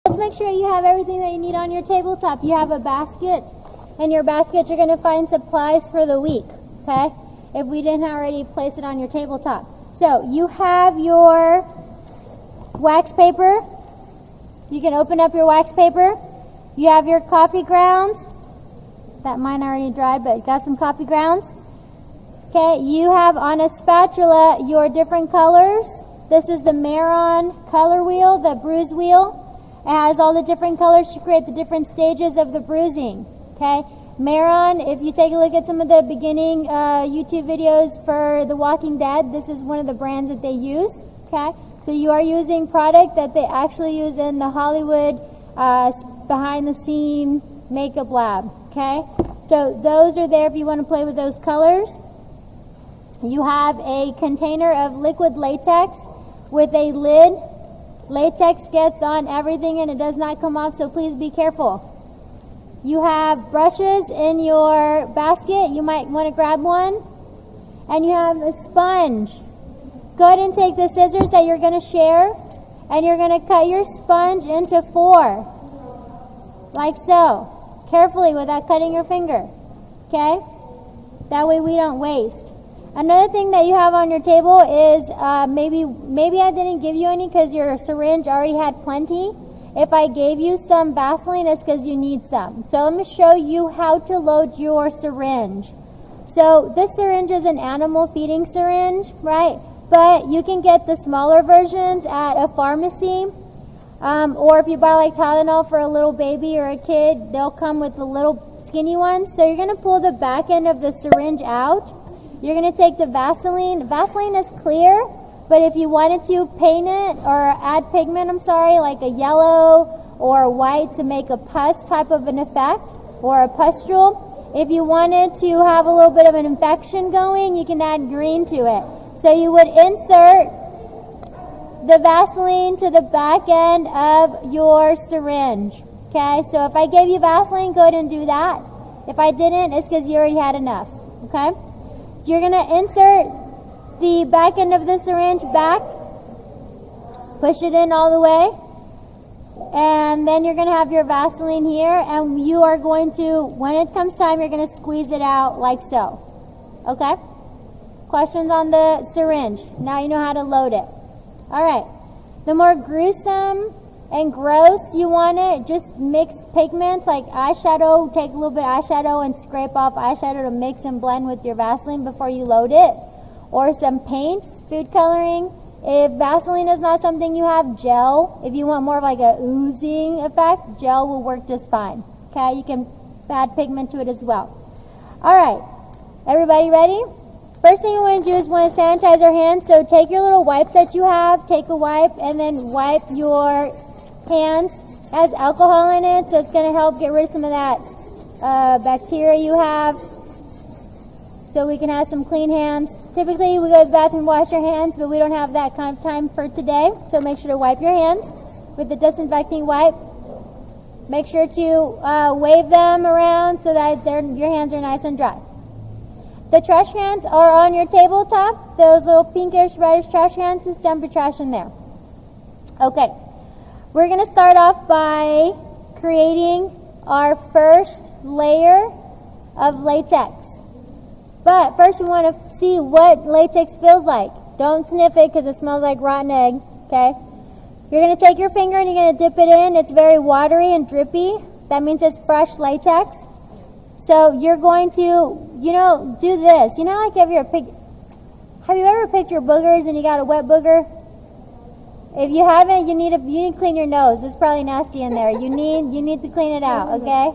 Let's make sure you have everything that you need on your tabletop. You have a basket. In your basket, you're going to find supplies for the week, okay? If we didn't already place it on your tabletop. So you have your wax paper. You can open up your wax paper. You have your coffee grounds. That mine already dried, but got some coffee grounds. Okay, you have on a spatula your different colors. This is the Maron color wheel, the bruise wheel. It has all the different colors to create the different stages of the bruising. Okay, Maron, if you take a look at some of the beginning YouTube videos for The Walking Dead, this is one of the brands that they use. Okay, so you are using product that they actually use in the Hollywood behind the scene makeup lab. Okay, so those are there if you want to play with those colors. You have a container of liquid latex with a lid. Latex gets on everything and it does not come off, so please be careful. You have brushes in your basket. You might want to grab one. And you have a sponge. Go ahead and take the scissors that you're going to share, and you're going to cut your sponge into 4. Like so. Carefully without cutting your finger. Okay? That way we don't waste. Another thing that you have on your table is maybe I didn't give you any because your syringe already had plenty. If I gave you some Vaseline, it's because you need some. So let me show you how to load your syringe. So this syringe is an animal feeding syringe, right? But you can get the smaller versions at a pharmacy. Or if you buy like Tylenol for a little baby or a kid, they'll come with the little skinny ones. So you're going to pull the back end of the syringe out. You're going to take the Vaseline. Vaseline is clear, but if you wanted to paint it or add pigment, like a yellow or a white to make a pus type of an effect or a pustule. If you wanted to have a little bit of an infection going, you can add green to it. So you would insert the Vaseline to the back end of your syringe. Okay, so if I gave you Vaseline, go ahead and do that. If I didn't, it's because you already had enough. Okay, so you're going to insert the back end of the syringe back, push it in all the way, and then you're going to have your Vaseline here, and you are going to, when it comes time, you're going to squeeze it out like so. Okay? Questions on the syringe? Now you know how to load it. Alright, the more gruesome and gross you want it, just mix pigments like eyeshadow. Take a little bit of eyeshadow and scrape off eyeshadow to mix and blend with your Vaseline before you load it. Or some paints, food coloring. If Vaseline is not something you have, gel. If you want more of like a oozing effect, gel will work just fine. Okay, you can add pigment to it as well. Alright, everybody ready? First thing you want to do is want to sanitize your hands. So take your little wipes that you have, take a wipe, and then wipe your hands. It has alcohol in it, so it's going to help get rid of some of that bacteria you have, so we can have some clean hands. Typically, we go to the bathroom and wash our hands, but we don't have that kind of time for today. So make sure to wipe your hands with the disinfecting wipe. Make sure to wave them around so that your hands are nice and dry. The trash cans are on your tabletop. Those little pinkish, reddish trash cans, just dump your trash in there. Okay, we're going to start off by creating our first layer of latex. But first we want to see what latex feels like. Don't sniff it because it smells like rotten egg, okay? You're going to take your finger and you're going to dip it in. It's very watery and drippy. That means it's fresh latex. So you're going to, do this. Like have you ever picked your boogers and you got a wet booger? If you haven't, you need to clean your nose. It's probably nasty in there. You need to clean it out, okay?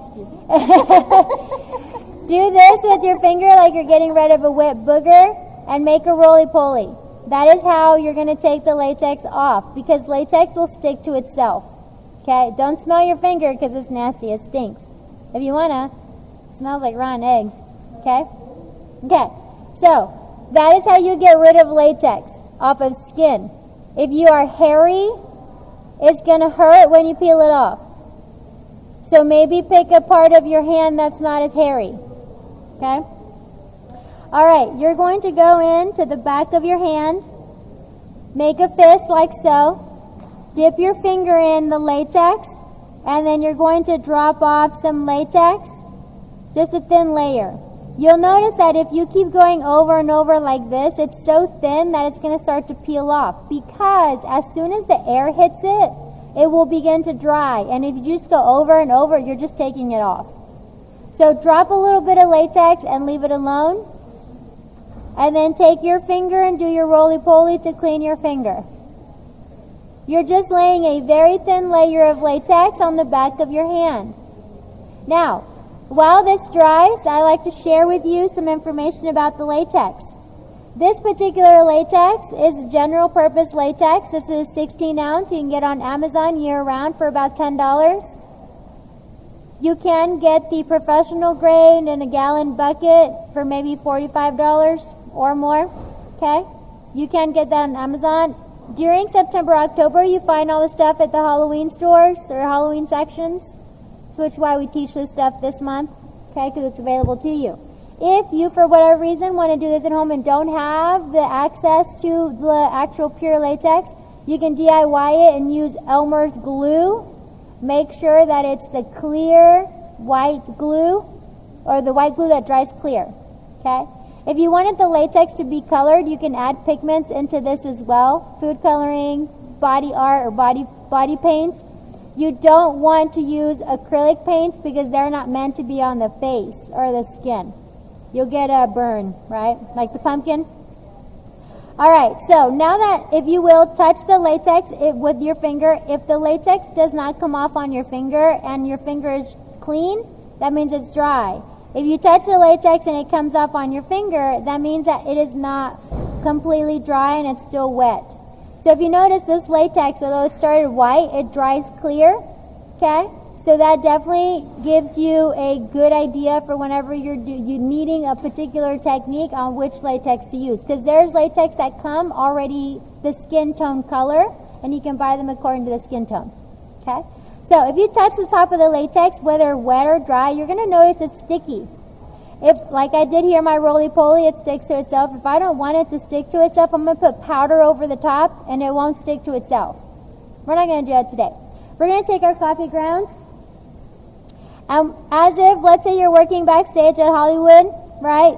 Do this with your finger like you're getting rid of a wet booger and make a roly-poly. That is how you're going to take the latex off, because latex will stick to itself. Okay? Don't smell your finger because it's nasty. It stinks. If you want to. Smells like rotten eggs. Okay? Okay. So, that is how you get rid of latex off of skin. If you are hairy, it's going to hurt when you peel it off. So maybe pick a part of your hand that's not as hairy. Okay? Alright, you're going to go into the back of your hand, make a fist like so, dip your finger in the latex, and then you're going to drop off some latex, just a thin layer. You'll notice that if you keep going over and over like this, it's so thin that it's going to start to peel off, because as soon as the air hits it, it will begin to dry. And if you just go over and over, you're just taking it off. So drop a little bit of latex and leave it alone. And then take your finger and do your roly-poly to clean your finger. You're just laying a very thin layer of latex on the back of your hand. Now, while this dries, I like to share with you some information about the latex. This particular latex is general purpose latex. This is 16 ounce. You can get on Amazon year round for about $10. You can get the professional grade in a gallon bucket for maybe $45 or more. Okay? You can get that on Amazon. During September, October, you find all the stuff at the Halloween stores or Halloween sections. Which is why we teach this stuff this month, okay, because it's available to you. If you, for whatever reason, want to do this at home and don't have the access to the actual pure latex, you can DIY it and use Elmer's glue. Make sure that it's the clear white glue, or the white glue that dries clear, okay? If you wanted the latex to be colored, you can add pigments into this as well. Food coloring, body art, or body paints. You don't want to use acrylic paints because they're not meant to be on the face or the skin. You'll get a burn, right? Like the pumpkin. All right, so now that, if you will, touch the latex with your finger. If the latex does not come off on your finger and your finger is clean, that means it's dry. If you touch the latex and it comes off on your finger, that means that it is not completely dry and it's still wet. So if you notice, this latex, although it started white, it dries clear, okay? So that definitely gives you a good idea for whenever you're needing a particular technique on which latex to use. Because there's latex that come already the skin tone color, and you can buy them according to the skin tone, okay? So if you touch the top of the latex, whether wet or dry, you're going to notice it's sticky. If, like I did here, my roly-poly, it sticks to itself. If I don't want it to stick to itself, I'm going to put powder over the top, and it won't stick to itself. We're not going to do that today. We're going to take our coffee grounds. As if, let's say you're working backstage at Hollywood, right?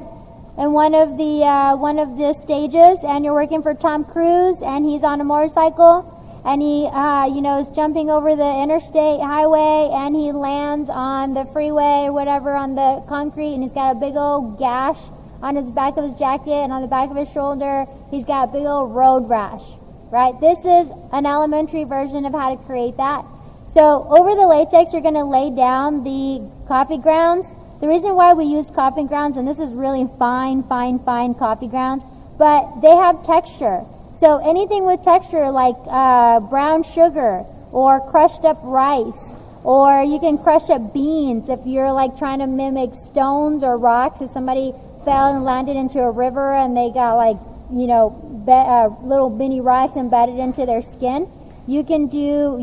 In one of the stages, and you're working for Tom Cruise, and he's on a motorcycle, and he, is jumping over the interstate highway, and he lands on the freeway or whatever on the concrete, and he's got a big old gash on his back of his jacket, and on the back of his shoulder, he's got a big old road rash, right? This is an elementary version of how to create that. So over the latex, you're going to lay down the coffee grounds. The reason why we use coffee grounds, and this is really fine coffee grounds, but they have texture. So anything with texture like brown sugar or crushed up rice, or you can crush up beans if you're like trying to mimic stones or rocks. If somebody fell and landed into a river and they got like, little mini rocks embedded into their skin, you can do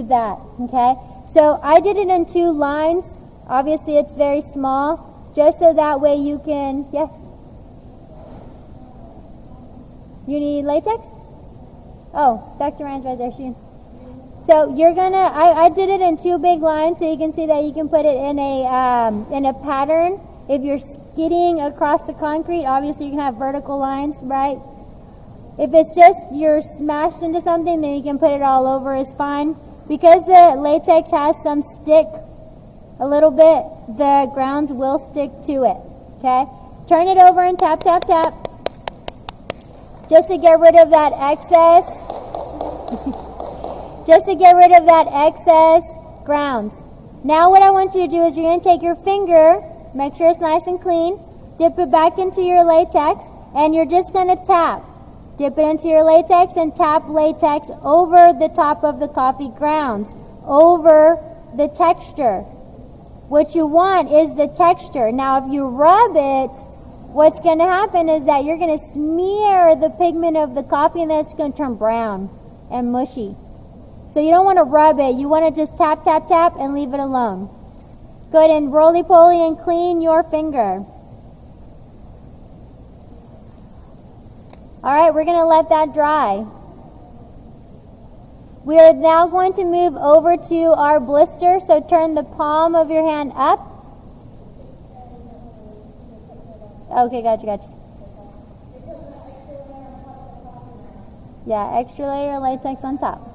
that, okay? So I did it in 2 lines. Obviously it's very small, just so that way you can, yes? You need latex? Oh, Dr. Ryan's right there. So you're gonna, I did it in 2 big lines so you can see that you can put it in a pattern. If you're skidding across the concrete, obviously you can have vertical lines, right? If it's just you're smashed into something, then you can put it all over, is fine. Because the latex has some stick a little bit, the grounds will stick to it, okay? Turn it over and tap, tap, tap. Just to get rid of that excess, grounds. Now what I want you to do is you're going to take your finger, make sure it's nice and clean, dip it back into your latex, and you're just going to tap. Dip it into your latex and tap latex over the top of the coffee grounds, over the texture. What you want is the texture. Now if you rub it, what's going to happen is that you're going to smear the pigment of the coffee, and then it's going to turn brown and mushy. So you don't want to rub it. You want to just tap, tap, tap and leave it alone. Go ahead and roly-poly and clean your finger. All right, we're going to let that dry. We are now going to move over to our blister, so turn the palm of your hand up. Okay, gotcha. Yeah, extra layer of latex on top.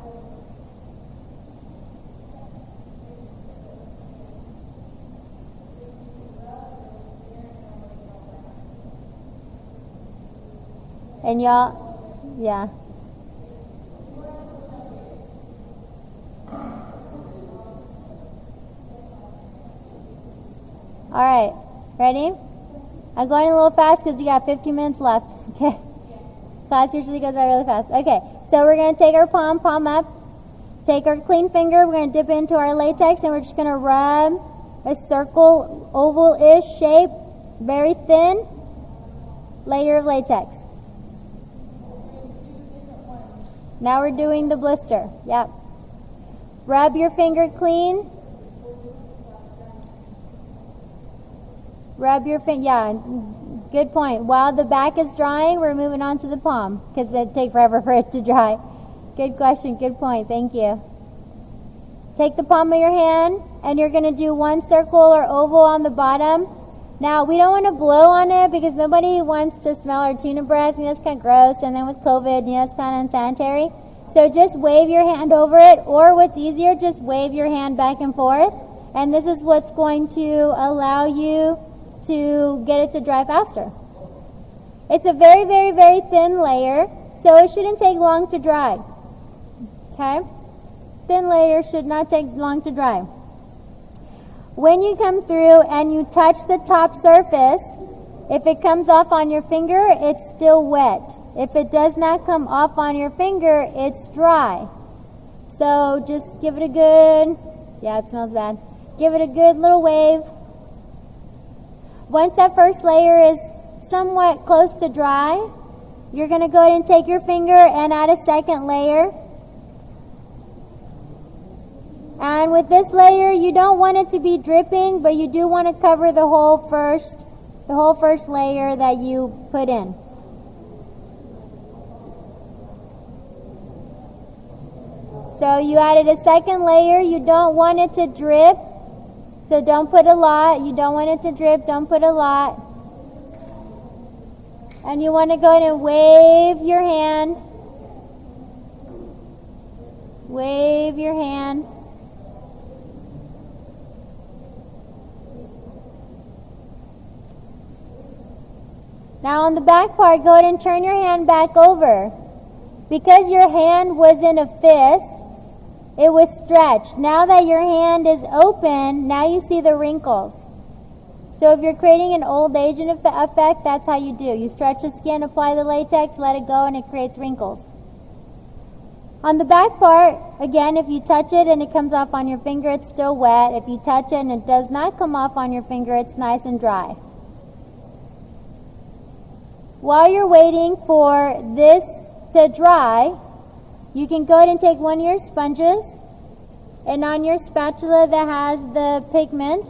And y'all, yeah. All right, ready? I'm going a little fast because you got 15 minutes left. Okay. Class usually goes by really fast. Okay, so we're going to take our palm up, take our clean finger, we're going to dip into our latex, and we're just going to rub a circle, oval-ish shape, very thin layer of latex. Now we're doing the blister. Yep. Rub your finger clean. Rub your finger. Yeah, good point. While the back is drying, we're moving on to the palm because it'd take forever for it to dry. Good question. Good point. Thank you. Take the palm of your hand and you're going to do one circle or oval on the bottom. Now, we don't want to blow on it because nobody wants to smell our tuna breath. You know, it's kind of gross. And then with COVID, you know, it's kind of unsanitary. So just wave your hand over it, or what's easier, just wave your hand back and forth. And this is what's going to allow you to get it to dry faster. It's a very, very, very thin layer, so it shouldn't take long to dry. Okay? Thin layer should not take long to dry. When you come through and you touch the top surface, if it comes off on your finger, it's still wet. If it does not come off on your finger, it's dry. So just give it a good, yeah, it smells bad. Give it a good little wave. Once that first layer is somewhat close to dry, you're going to go ahead and take your finger and add a second layer. And with this layer, you don't want it to be dripping, but you do want to cover the whole first layer that you put in. So you added a second layer. You don't want it to drip, so don't put a lot. You don't want it to drip, don't put a lot. And you want to go ahead and wave your hand. Wave your hand. Now on the back part, go ahead and turn your hand back over. Because your hand was in a fist, it was stretched. Now that your hand is open, now you see the wrinkles. So if you're creating an old Asian effect, that's how you do. You stretch the skin, apply the latex, let it go, and it creates wrinkles. On the back part, again, if you touch it and it comes off on your finger, it's still wet. If you touch it and it does not come off on your finger, it's nice and dry. While you're waiting for this to dry, you can go ahead and take one of your sponges, and on your spatula that has the pigment,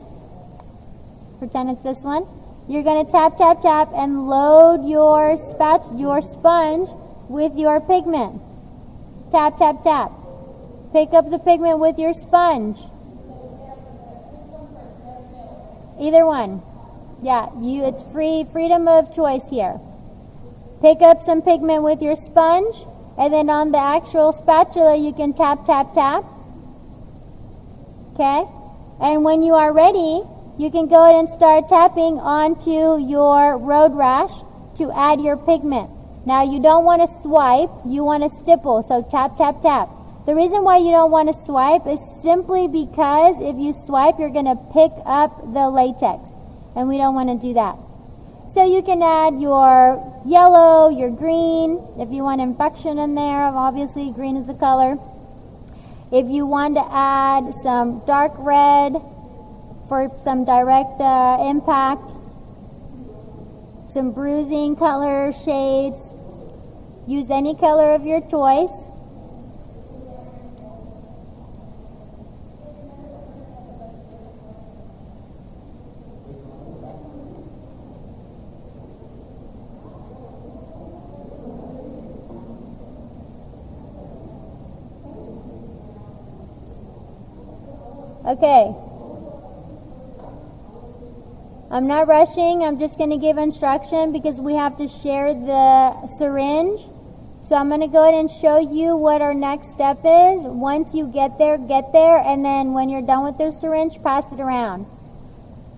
pretend it's this one, you're going to tap, tap, tap, and load your sponge with your pigment. Tap, tap, tap. Pick up the pigment with your sponge. Either one. Yeah, it's freedom of choice here. Pick up some pigment with your sponge, and then on the actual spatula you can tap, tap, tap. Okay? And when you are ready, you can go ahead and start tapping onto your road rash to add your pigment. Now you don't want to swipe, you want to stipple, so tap, tap, tap. The reason why you don't want to swipe is simply because if you swipe, you're going to pick up the latex, and we don't want to do that. So you can add your yellow, your green, if you want infection in there, obviously green is the color. If you want to add some dark red for some direct impact, some bruising color shades, use any color of your choice. Okay. I'm not rushing. I'm just going to give instruction because we have to share the syringe. So I'm going to go ahead and show you what our next step is. Once you get there, and then when you're done with the syringe, pass it around.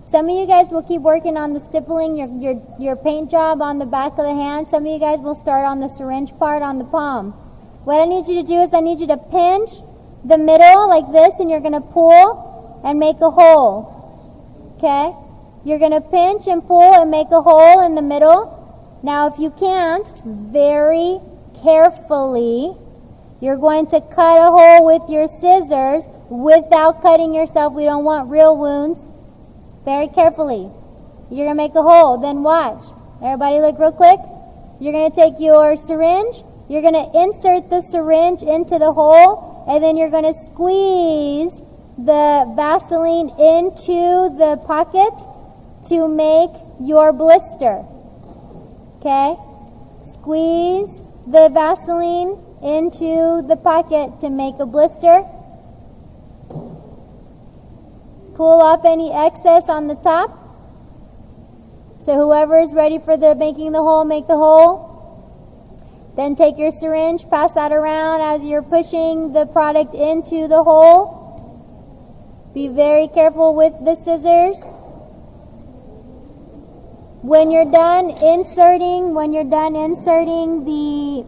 Some of you guys will keep working on the stippling, your paint job on the back of the hand. Some of you guys will start on the syringe part on the palm. What I need you to do is I need you to pinch the middle like this, and you're going to pull and make a hole. Okay? You're going to pinch and pull and make a hole in the middle. Now, if you can't, very carefully, you're going to cut a hole with your scissors without cutting yourself. We don't want real wounds. Very carefully. You're going to make a hole. Then watch. Everybody look real quick. You're going to take your syringe. You're going to insert the syringe into the hole, and then you're going to squeeze the Vaseline into the pocket to make your blister. Okay? Squeeze the Vaseline into the pocket to make a blister. Pull off any excess on the top. So whoever is ready for the making the hole, make the hole. Then take your syringe, pass that around as you're pushing the product into the hole. Be very careful with the scissors. When you're done inserting the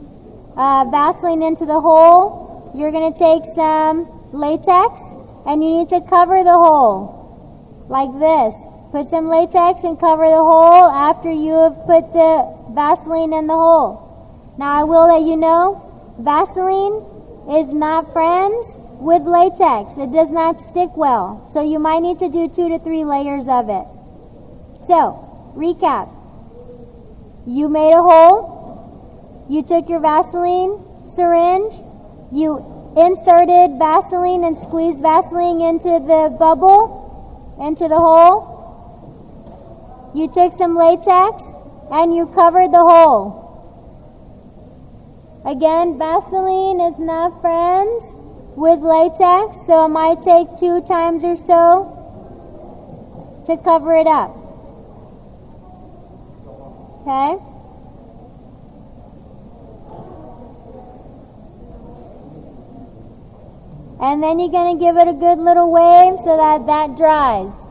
Vaseline into the hole, you're going to take some latex and you need to cover the hole like this. Put some latex and cover the hole after you have put the Vaseline in the hole. Now I will let you know, Vaseline is not friends with latex. It does not stick well. So you might need to do 2 to 3 layers of it. So, recap. You made a hole. You took your Vaseline syringe. You inserted Vaseline and squeezed Vaseline into the bubble, into the hole. You took some latex and you covered the hole. Again, Vaseline is not friends with latex, so it might take 2 times or so to cover it up. Okay? And then you're going to give it a good little wave so that that dries.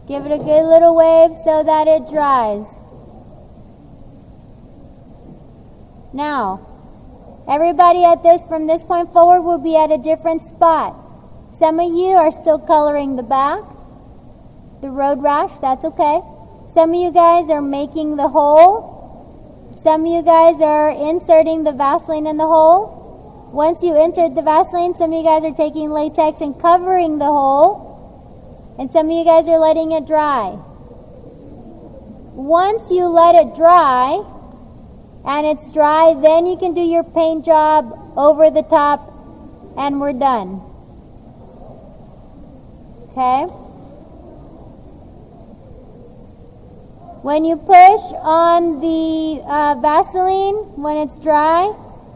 Give it a good little wave so that it dries. Now, everybody from this point forward will be at a different spot. Some of you are still coloring the back, the road rash, that's okay. Some of you guys are making the hole. Some of you guys are inserting the Vaseline in the hole. Once you insert the Vaseline, some of you guys are taking latex and covering the hole. And some of you guys are letting it dry. Once you let it dry, and it's dry, then you can do your paint job over the top, and we're done. Okay? When you push on the Vaseline, when it's dry,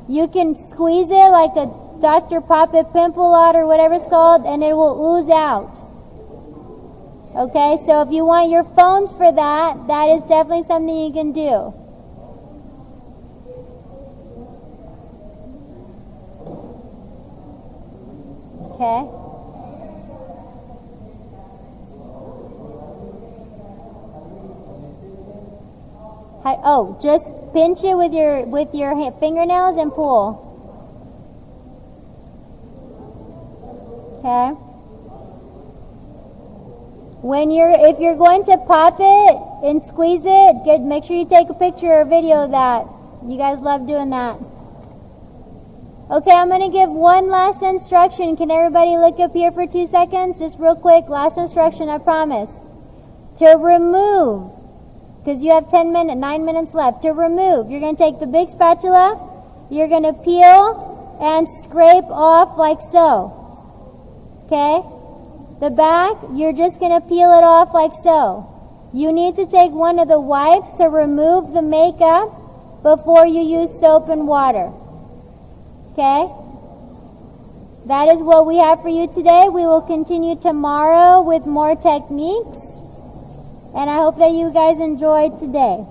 you can squeeze it like a Dr. Pop-It Pimple Lot or whatever it's called, and it will ooze out. Okay, so if you want your phones for that, that is definitely something you can do. Okay. Oh, just pinch it with your fingernails and pull. Okay. If you're going to pop it and squeeze it, make sure you take a picture or video of that. You guys love doing that. Okay, I'm going to give one last instruction. Can everybody look up here for 2 seconds? Just real quick, last instruction, I promise. To remove, because you have 9 minutes left. To remove, you're going to take the big spatula, you're going to peel and scrape off like so. Okay? The back, you're just going to peel it off like so. You need to take one of the wipes to remove the makeup before you use soap and water. Okay? that is what we have for you today. We will continue tomorrow with more techniques. And I hope that you guys enjoyed today.